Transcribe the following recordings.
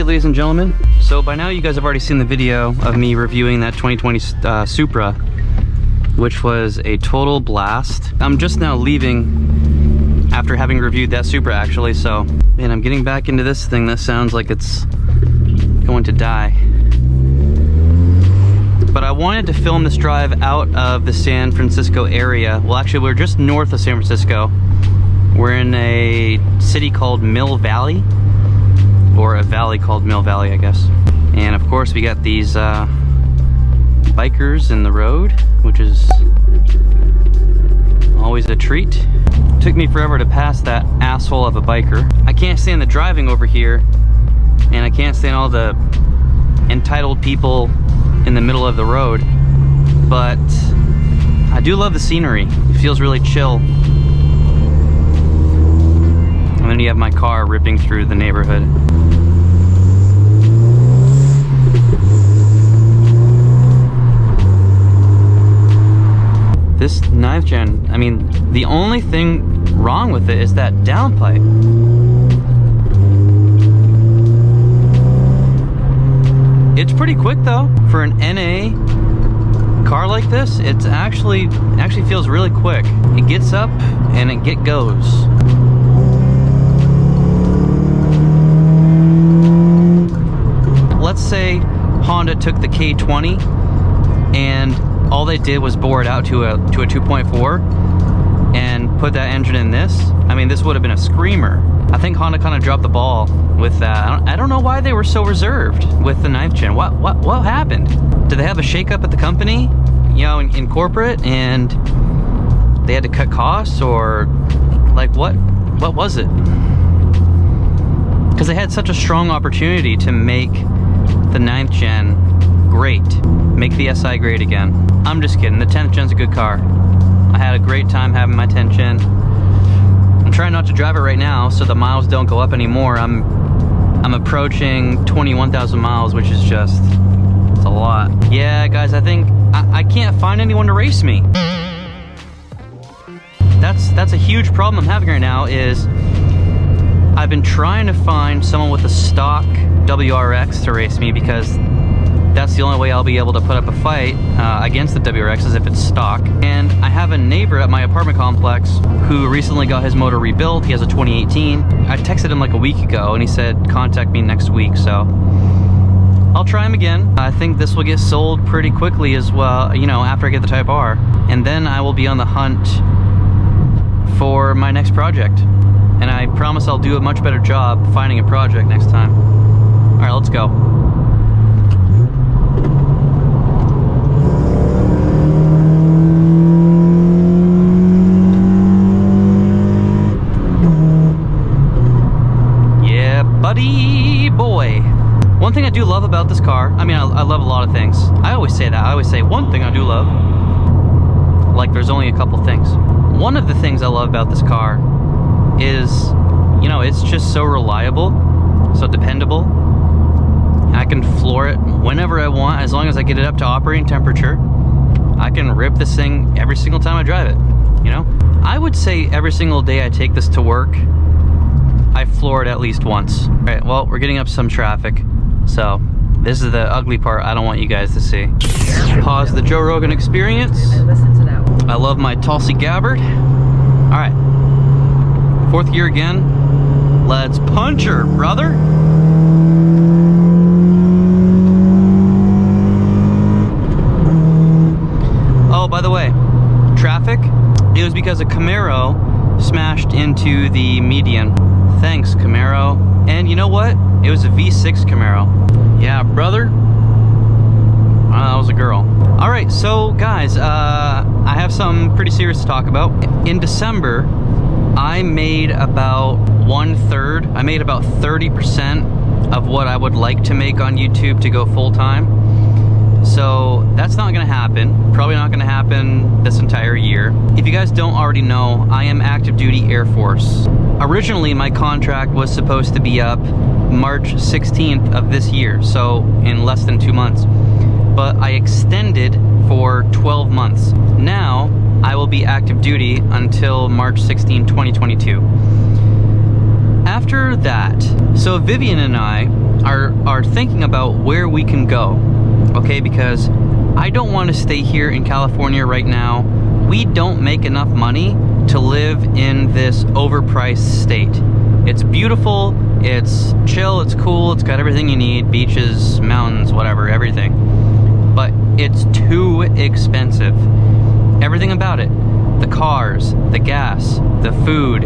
Alright, ladies and gentlemen, so by now you guys have already seen the video of me reviewing that 2020 Supra, which was a total blast. I'm just now leaving after having reviewed that Supra actually, so, man, I'm getting back into this thing that sounds like it's going to die. But I wanted to film this drive out of the San Francisco area. Well, actually, we're just north of San Francisco. We're in a city called Mill Valley, or a valley called Mill Valley, I guess. And of course, we got these bikers in the road, which is always a treat. Took me forever to pass that asshole of a biker. I can't stand the driving over here, and I can't stand all the entitled people in the middle of the road, but I do love the scenery. It feels really chill. And then you have my car ripping through the neighborhood. This 9th gen, I mean, the only thing wrong with it is that downpipe. It's pretty quick though. For an NA car like this, it's actually feels really quick. It gets up and it goes. Let's say Honda took the K20 and all they did was bore it out to a 2.4 and put that engine in this. I mean, this would have been a screamer. I think Honda kind of dropped the ball with that. I don't know why they were so reserved with the 9th gen. What happened? Did they have a shakeup at the company, you know, in corporate, and they had to cut costs, or like what was it? Because they had such a strong opportunity to make the 9th gen great, make the SI great again. I'm just kidding. The 10th gen's a good car. I had a great time having my 10th gen. I'm trying not to drive it right now so the miles don't go up anymore. I'm approaching 21,000 miles, which is just, it's a lot. Yeah, guys, I think I can't find anyone to race me. That's a huge problem I'm having right now. Is I've been trying to find someone with a stock WRX to race me, because that's the only way I'll be able to put up a fight against the WRX, is if it's stock. And I have a neighbor at my apartment complex who recently got his motor rebuilt. He has a 2018. I texted him like a week ago and he said contact me next week, so I'll try him again. I think this will get sold pretty quickly as well, you know, after I get the Type R. And then I will be on the hunt for my next project. And I promise I'll do a much better job finding a project next time. All right, let's go. Yeah, buddy boy. One thing I do love about this car, I mean, I love a lot of things. I always say that. I always say one thing I do love. Like there's only a couple things. One of the things I love about this car is, you know, it's just so reliable, so dependable. I can floor it whenever I want, as long as I get it up to operating temperature. I can rip this thing every single time I drive it, you know? I would say every single day I take this to work, I floor it at least once. All right, well, we're getting up some traffic, so this is the ugly part I don't want you guys to see. Pause the Joe Rogan experience. I love my Tulsi Gabbard. All right. 4th gear again. Let's punch her, brother. Oh, by the way, traffic, it was because a Camaro smashed into the median. Thanks, Camaro. And you know what? It was a V6 Camaro. Yeah, brother. That was a girl. All right, so guys, I have something pretty serious to talk about. In December, I made about 1/3. I made about 30% of what I would like to make on YouTube to go full-time. So that's not gonna happen. Probably not gonna happen this entire year. If you guys don't already know, I am active duty Air Force. Originally, my contract was supposed to be up March 16th of this year, so in less than 2 months. But I extended for 12 months. Now, I will be active duty until March 16, 2022. after that, so Vivian and I are thinking about where we can go, okay? Because I don't want to stay here in California right now. We don't make enough money to live in this overpriced state. It's beautiful, it's chill, it's cool, it's got everything you need, beaches, mountains, whatever, everything. But it's too expensive. Everything about it. The cars, the gas, the food,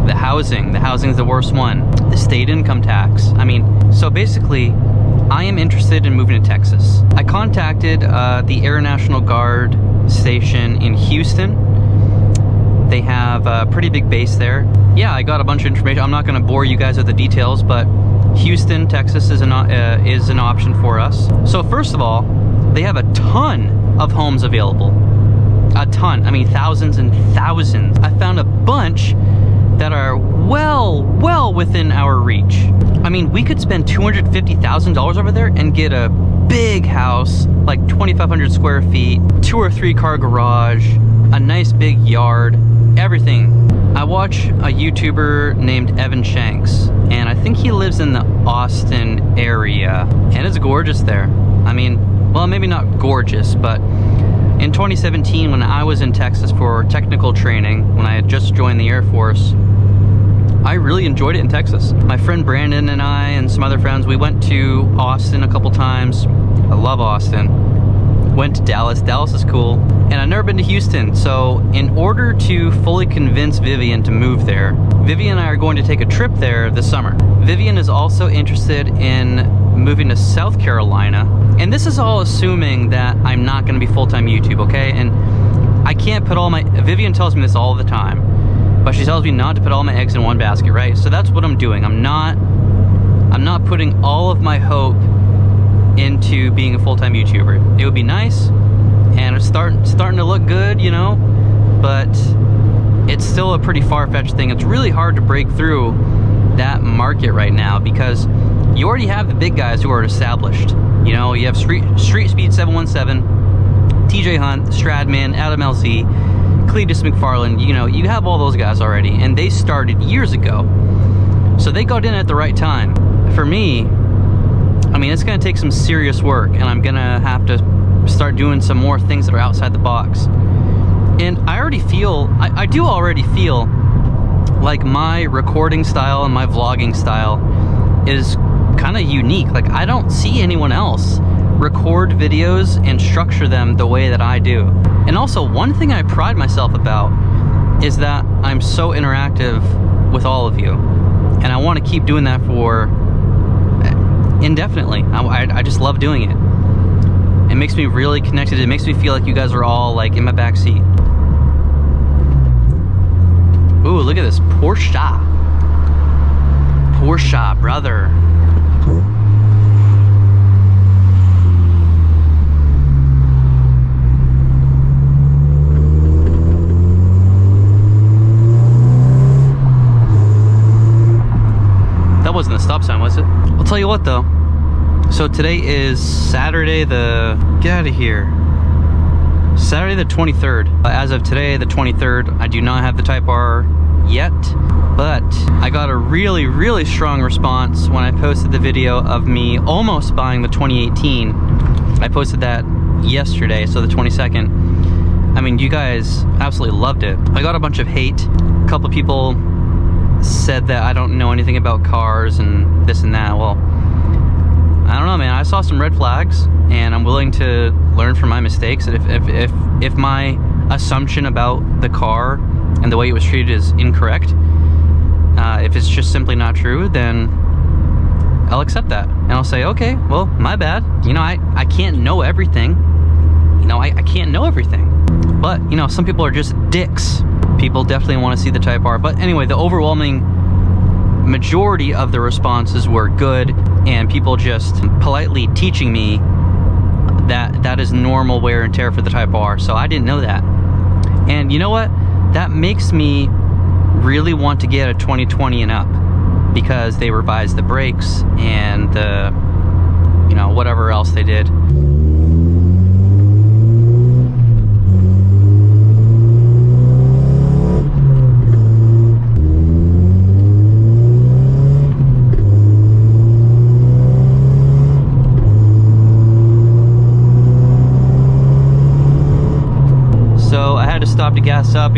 the housing. The housing is the worst one. The state income tax. I mean, so basically, I am interested in moving to Texas. I contacted the Air National Guard station in Houston. They have a pretty big base there. Yeah, I got a bunch of information. I'm not going to bore you guys with the details, but Houston, Texas is an option for us. So first of all, they have a ton of homes available. A ton. I mean, thousands and thousands. I found a bunch that are well within our reach. I mean, we could spend $250,000 over there and get a big house, like 2,500 square feet, 2 or 3 car garage, a nice big yard, everything. I watch a YouTuber named Evan Shanks, and I think he lives in the Austin area, and it's gorgeous there. I mean, well, maybe not gorgeous, but in 2017, when I was in Texas for technical training, when I had just joined the Air Force, I really enjoyed it in Texas. My friend Brandon and I and some other friends, we went to Austin a couple times. I love Austin. Went to Dallas. Dallas is cool. And I've never been to Houston, so in order to fully convince Vivian to move there, Vivian and I are going to take a trip there this summer. Vivian is also interested in moving to South Carolina, and this is all assuming that I'm not going to be full-time YouTube, okay? And I can't put all my... Vivian tells me this all the time, but she tells me not to put all my eggs in one basket, right? So that's what I'm doing. I'm not putting all of my hope into being a full-time YouTuber. It would be nice, and it's starting to look good, you know, but it's still a pretty far-fetched thing. It's really hard to break through that market right now because you already have the big guys who are established. You know, you have Street Speed 717, TJ Hunt, Stradman, Adam LZ, Cletus McFarland. You know, you have all those guys already, and they started years ago. So they got in at the right time. For me, I mean, it's going to take some serious work, and I'm going to have to start doing some more things that are outside the box. And I already feel, I do already feel like my recording style and my vlogging style is kind of unique. Like, I don't see anyone else record videos and structure them the way that I do. And also, one thing I pride myself about is that I'm so interactive with all of you, and I want to keep doing that for indefinitely. I just love doing it. It makes me really connected. It makes me feel like you guys are all like in my back seat. Ooh, look at this Porsche. Porsche, brother. That wasn't a stop sign, was it? I'll tell you what though. So today is Saturday the... Get out of here. Saturday the 23rd. As of today, the 23rd, I do not have the Type R yet, but I got a really strong response when I posted the video of me almost buying the 2018. I posted that yesterday, so the 22nd. I mean, you guys absolutely loved it. I got a bunch of hate. A couple people said that I don't know anything about cars and this and that. Well, I don't know, man. I saw some red flags, and I'm willing to learn from my mistakes. And if my assumption about the car and the way it was treated is incorrect, if it's just simply not true, then I'll accept that. And I'll say, okay, well, my bad. You know, I can't know everything. You know, I can't know everything. But, you know, some people are just dicks. People definitely want to see the Type R. But anyway, the overwhelming majority of the responses were good, and people just politely teaching me that is normal wear and tear for the Type R. So I didn't know that. And you know what? That makes me really want to get a 2020 and up, because they revised the brakes and the, you know, whatever else they did.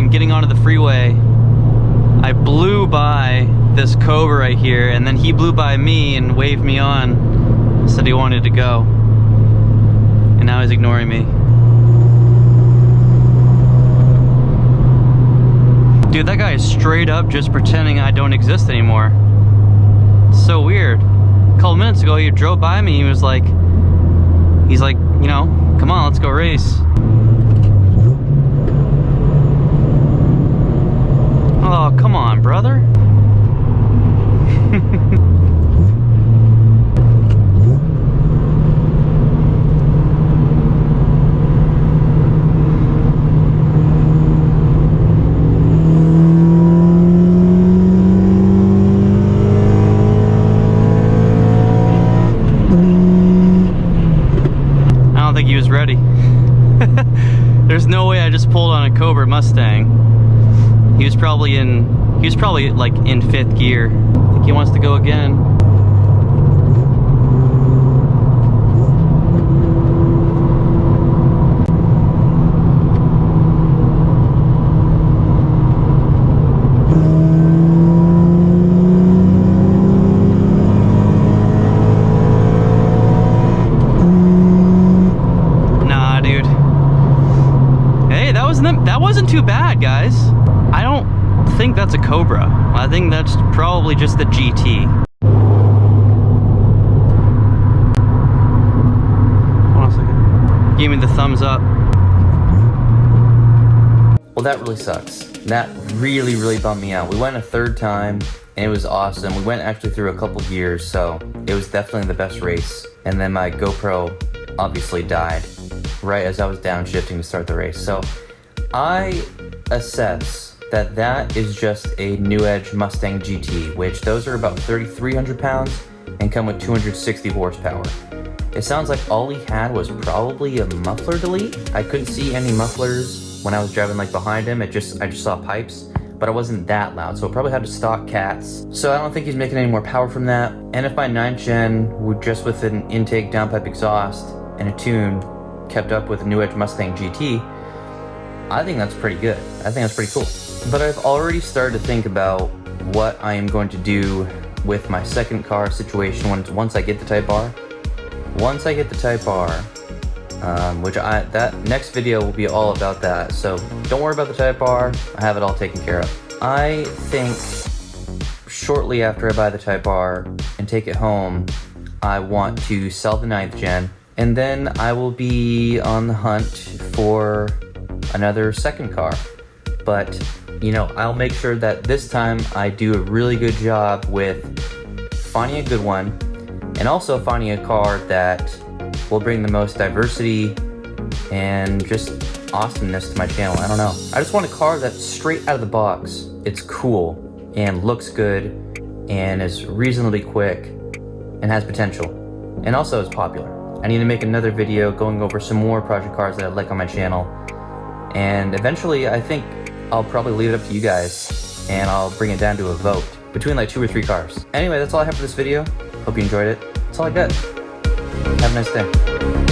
and getting onto the freeway, I blew by this Cobra right here, and then he blew by me and waved me on, said he wanted to go. And now he's ignoring me. Dude, that guy is straight up just pretending I don't exist anymore. It's so weird. A couple minutes ago, he drove by me, he's like, you know, come on, let's go race. Oh, come on, brother. I don't think he was ready. There's no way I just pulled on a Cobra Mustang. He was probably like in 5th gear. I think he wants to go again. Nah, dude. Hey, that wasn't too bad, guys. I don't think that's a Cobra. I think that's probably just the GT. Hold on a second. Gave me the thumbs up. Well, that really sucks. That really bummed me out. We went a 3rd time and it was awesome. We went actually through a couple gears, so it was definitely the best race. And then my GoPro obviously died right as I was downshifting to start the race. So I assess that is just a New Edge Mustang GT, which those are about 3,300 pounds and come with 260 horsepower. It sounds like all he had was probably a muffler delete. I couldn't see any mufflers when I was driving like behind him. I just saw pipes, but it wasn't that loud, so it probably had to stock cats. So I don't think he's making any more power from that. And if my 9th gen would just with an intake downpipe exhaust and a tune kept up with a New Edge Mustang GT, I think that's pretty good. I think that's pretty cool. But I've already started to think about what I am going to do with my 2nd car situation once I get the Type R. Once I get the Type R, that next video will be all about that. So don't worry about the Type R. I have it all taken care of. I think shortly after I buy the Type R and take it home, I want to sell the 9th gen, and then I will be on the hunt for another 2nd car. But you know, I'll make sure that this time I do a really good job with finding a good one, and also finding a car that will bring the most diversity and just awesomeness to my channel. I don't know. I just want a car that's straight out of the box. It's cool and looks good and is reasonably quick and has potential, and also is popular. I need to make another video going over some more project cars that I like on my channel, and eventually I think I'll probably leave it up to you guys, and I'll bring it down to a vote between like 2 or 3 cars. Anyway, that's all I have for this video. Hope you enjoyed it. That's all I got. Have a nice day.